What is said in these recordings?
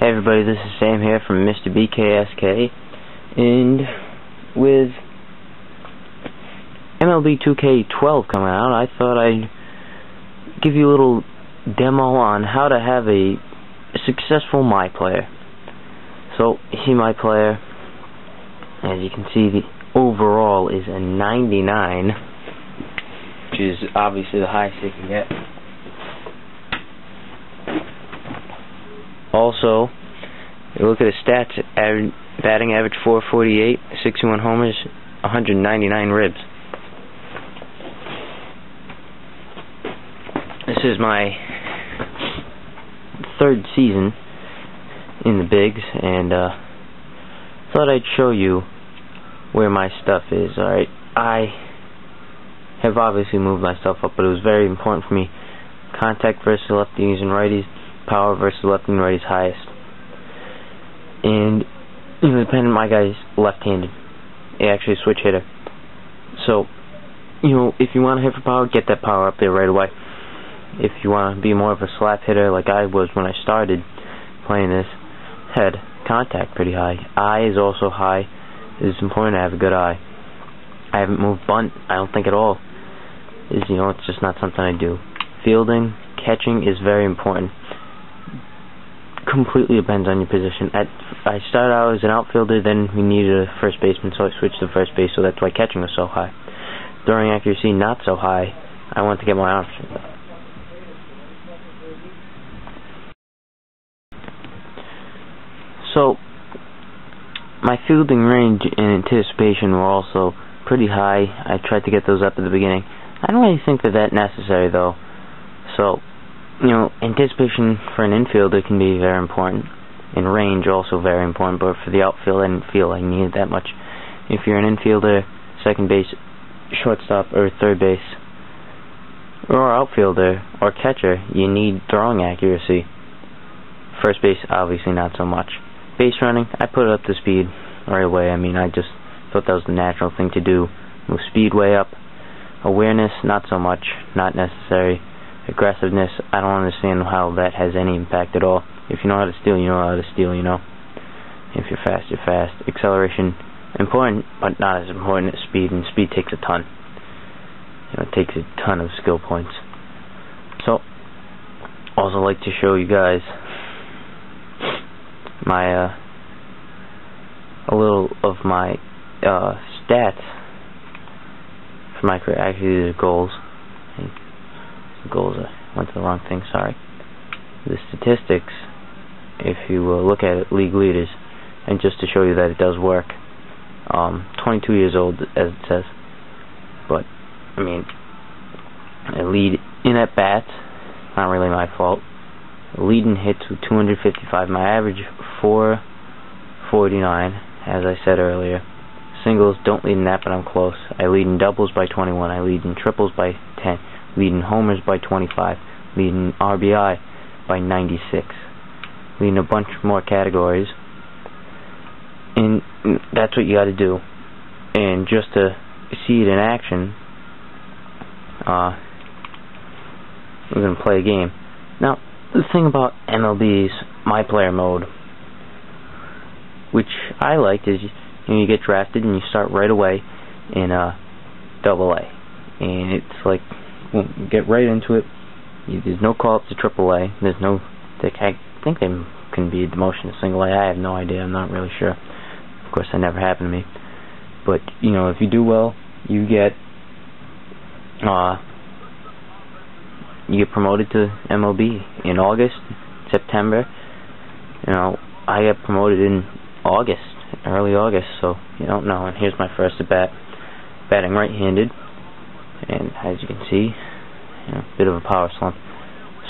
Hey everybody, this is Sam here from Mr. BKSK, and with MLB 2K12 coming out, I thought I'd give you a little demo on how to have a successful MyPlayer. So, see MyPlayer, as you can see, the overall is a 99, which is obviously the highest you can get. Also, you look at his stats: batting average 448, 61 homers, 199 ribs. This is my third season in the bigs, and thought I'd show you where my stuff is. Alright, I have obviously moved my stuff up, but it was very important for me. Contact versus lefties and righties, power versus lefty and righties highest. And depending, my guy's left-handed. He actually a switch hitter. So, if you want to hit for power, get that power up there right away. If you want to be more of a slap hitter like I was when I started playing this, head contact pretty high. Eye is also high. It's important to have a good eye. I haven't moved bunt, I don't think at all. It's just not something I do. Fielding, catching is very important. Completely depends on your position. I started out as an outfielder, then we needed a first baseman, so I switched to first base, so that's why catching was so high. Throwing accuracy, not so high. I wanted to get my arms. So, my fielding range and anticipation were also pretty high. I tried to get those up at the beginning. I don't really think that necessary, though. So, anticipation for an infielder can be very important, and range also very important, but for the outfield I didn't feel I needed that much. If you're an infielder, second base, shortstop, or third base, or outfielder, or catcher, you need throwing accuracy. First base, obviously not so much. Base running, I put it up to speed right away. I just thought that was the natural thing to do. Move speed way up. Awareness, not so much, not necessary. Aggressiveness, I don't understand how that has any impact at all. If you know how to steal, you know how to steal, If you're fast, you're fast. Acceleration, important, but not as important as speed, and speed takes a ton. It takes a ton of skill points. So, also like to show you guys my, a little of my, stats for my career. Actually, these are goals. I went to the wrong thing, sorry. The statistics, if you look at it, league leaders, and just to show you that it does work. 22 years old, as it says. But, I lead in at bats, not really my fault. Lead in hits with 255. My average 449, as I said earlier. Singles, don't lead in that, but I'm close. I lead in doubles by 21. I lead in triples by 10. Lead in homers by 25. Lead in RBI by 96. Lead in a bunch more categories. And that's what you got to do. And just to see it in action, we're going to play a game. Now, the thing about MLB's MyPlayer mode, which I liked, is you get drafted and you start right away in AA. And it's like, get right into it. There's no call up to AAA. There's no, I think they can be a demotion to single A. I have no idea. I'm not really sure. Of course, that never happened to me. But if you do well, you get promoted to MLB in August, September. I got promoted in August, early August. So you don't know. And here's my first at bat, batting right-handed. And as you can see, a bit of a power slump.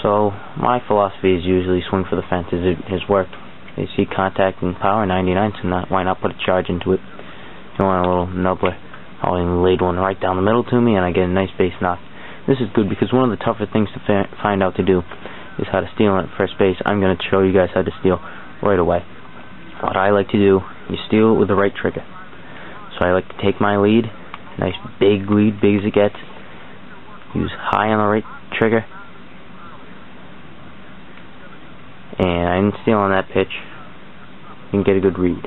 So my philosophy is usually swing for the fences. It has worked. They see contact and power 99, so why not put a charge into it? You want a little nubbler? I'll even laid one right down the middle to me, and I get a nice base knock. This is good because one of the tougher things to find out to do is how to steal at first base. I'm going to show you guys how to steal right away. What I like to do, you steal it with the right trigger. So I like to take my lead, nice big lead, big as it gets. Use high on the right trigger, and I didn't steal on that pitch. Didn't get a good read.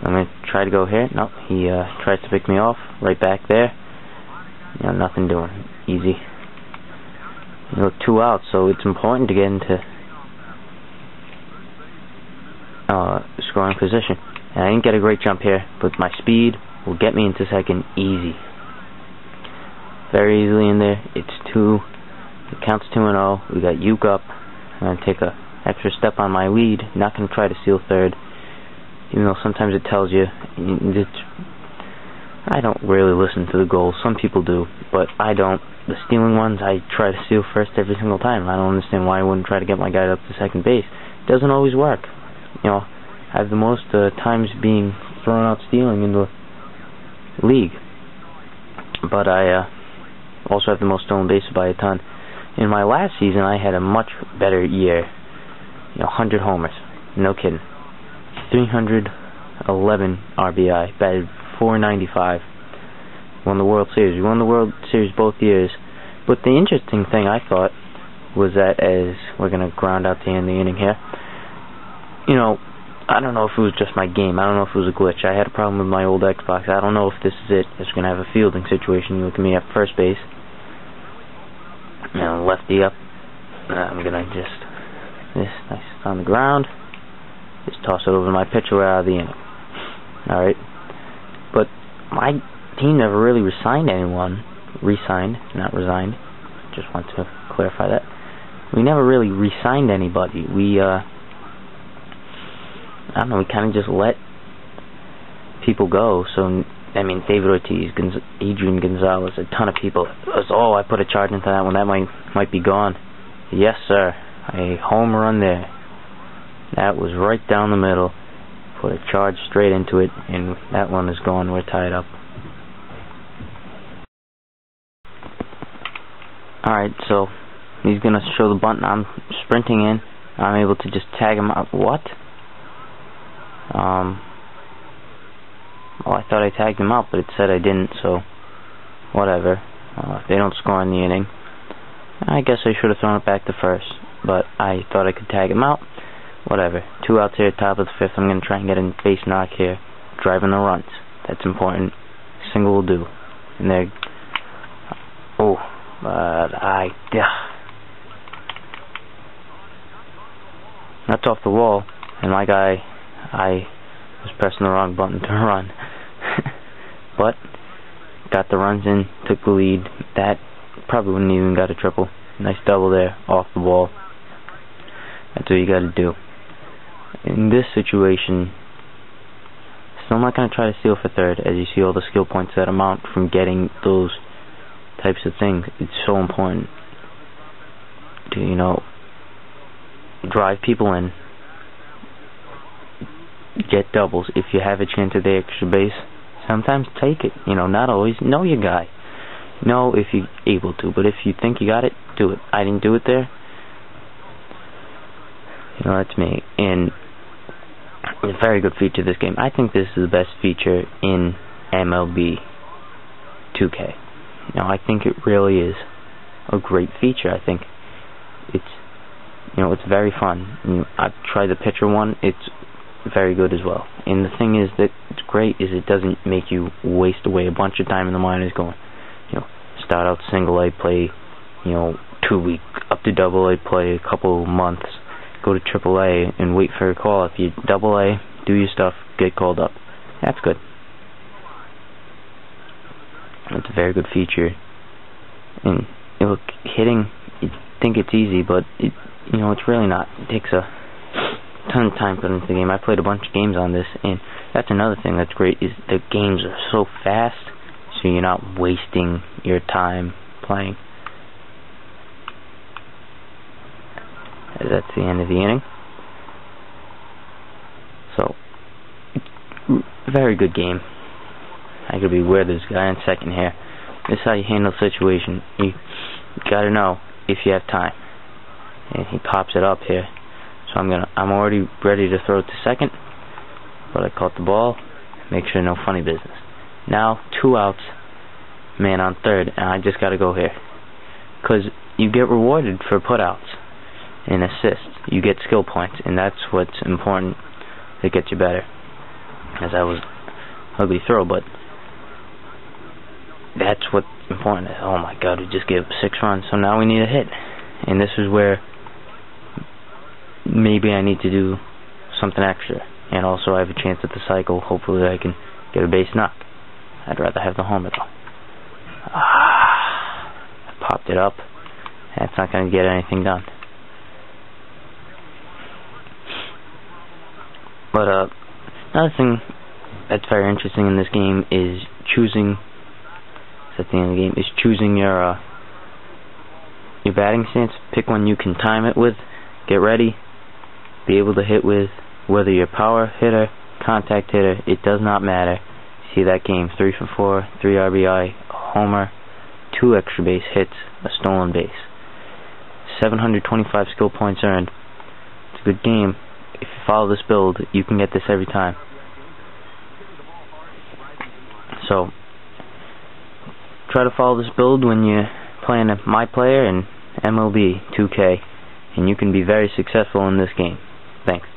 I'm going to try to go here. Nope, he tries to pick me off. Right back there. Nothing doing. Easy. 2 outs, so it's important to get into scoring position. And I didn't get a great jump here, but my speed will get me into second easy. Very easily in there. It's 2. It counts 2-0. We got Uke up. I'm going to take a extra step on my lead. Not going to try to steal third, even though sometimes it tells you. I don't really listen to the goals. Some people do, but I don't. The stealing ones, I try to steal first every single time. I don't understand why I wouldn't try to get my guy up to second base. It doesn't always work. I have the most times being thrown out stealing in the league, but I also have the most stolen bases by a ton. In my last season, I had a much better year. 100 homers. No kidding. 311 RBI. Batted .495. Won the World Series. We won the World Series both years. But the interesting thing I thought was that, as we're going to ground out to end the inning here, I don't know if it was just my game. I don't know if it was a glitch. I had a problem with my old Xbox. I don't know if this is it. It's going to have a fielding situation. You look at me at first base. Lefty up. I'm going to just... This nice on the ground. Just toss it over to my pitcher. We're out of the inning. Alright. But my team never really re-signed anyone. Re-signed, not resigned. Just want to clarify that. We never really re-signed anybody. We, I don't know, we kind of just let people go. So, David Ortiz, Adrian Gonzalez, a ton of people. I put a charge into that one. That might be gone. Yes, sir. A home run there. That was right down the middle. Put a charge straight into it, and that one is gone. We're tied up. Alright, so he's going to show the bunt. I'm sprinting in. I'm able to just tag him out. What? Well, I thought I tagged him out, but it said I didn't, so whatever. If they don't score in the inning, I guess I should have thrown it back to first, but I thought I could tag him out. Whatever. 2 outs here, top of the 5th. I'm going to try and get a base knock here. Driving the runs. That's important. Single will do. And there. Oh, but that's off the wall, and my guy, I was pressing the wrong button to run. But got the runs in, took the lead. That probably wouldn't even got a triple. Nice double there, off the ball. That's what you got to do. In this situation, still not going to try to steal for third, as you see all the skill points that amount from getting those types of things. It's so important to, drive people in, get doubles. If you have a chance at the extra base, sometimes take it. Not always. Know your guy. Know if you're able to, but if you think you got it, do it. I didn't do it there. That's me. And a very good feature of this game. I think this is the best feature in MLB 2K. I think it really is a great feature. I think it's very fun. I've tried the pitcher one. It's very good as well. And the thing is that it's great is it doesn't make you waste away a bunch of time in the minors going, start out single A, play, 2 weeks, up to double A, play a couple months, go to triple A, and wait for a call. If you double A, do your stuff, get called up. That's good. That's a very good feature. And hitting, you think it's easy, but it's really not. It takes a ton of time put into the game. I played a bunch of games on this, and that's another thing that's great is the games are so fast, so you're not wasting your time playing. That's the end of the inning. So, very good game. I could be where this guy in second here. This is how you handle the situation. You gotta know if you have time. And he pops it up here. So I'm already ready to throw it to second, but I caught the ball. Make sure no funny business. Now 2 outs, man on third, and I just gotta go here, cause you get rewarded for putouts. and assists. You get skill points, and that's what's important to get you better. As I was ugly throw, but that's what's important. Oh my God, we just gave up 6 runs, so now we need a hit. And this is where maybe I need to do something extra. And also I have a chance at the cycle. Hopefully I can get a base knock. I'd rather have the homer though. I popped it up. That's not going to get anything done. But another thing that's very interesting in this game is choosing. At the end of the game is choosing your batting stance. Pick one you can time it with. Get ready. Be able to hit with. Whether you're a power hitter, contact hitter, it does not matter. See that game: 3 for 4, 3 RBI, a homer, 2 extra base hits, a stolen base, 725 skill points earned. It's a good game. If you follow this build, you can get this every time. So try to follow this build when you're playing MyPlayer and MLB 2K, and you can be very successful in this game. Thanks.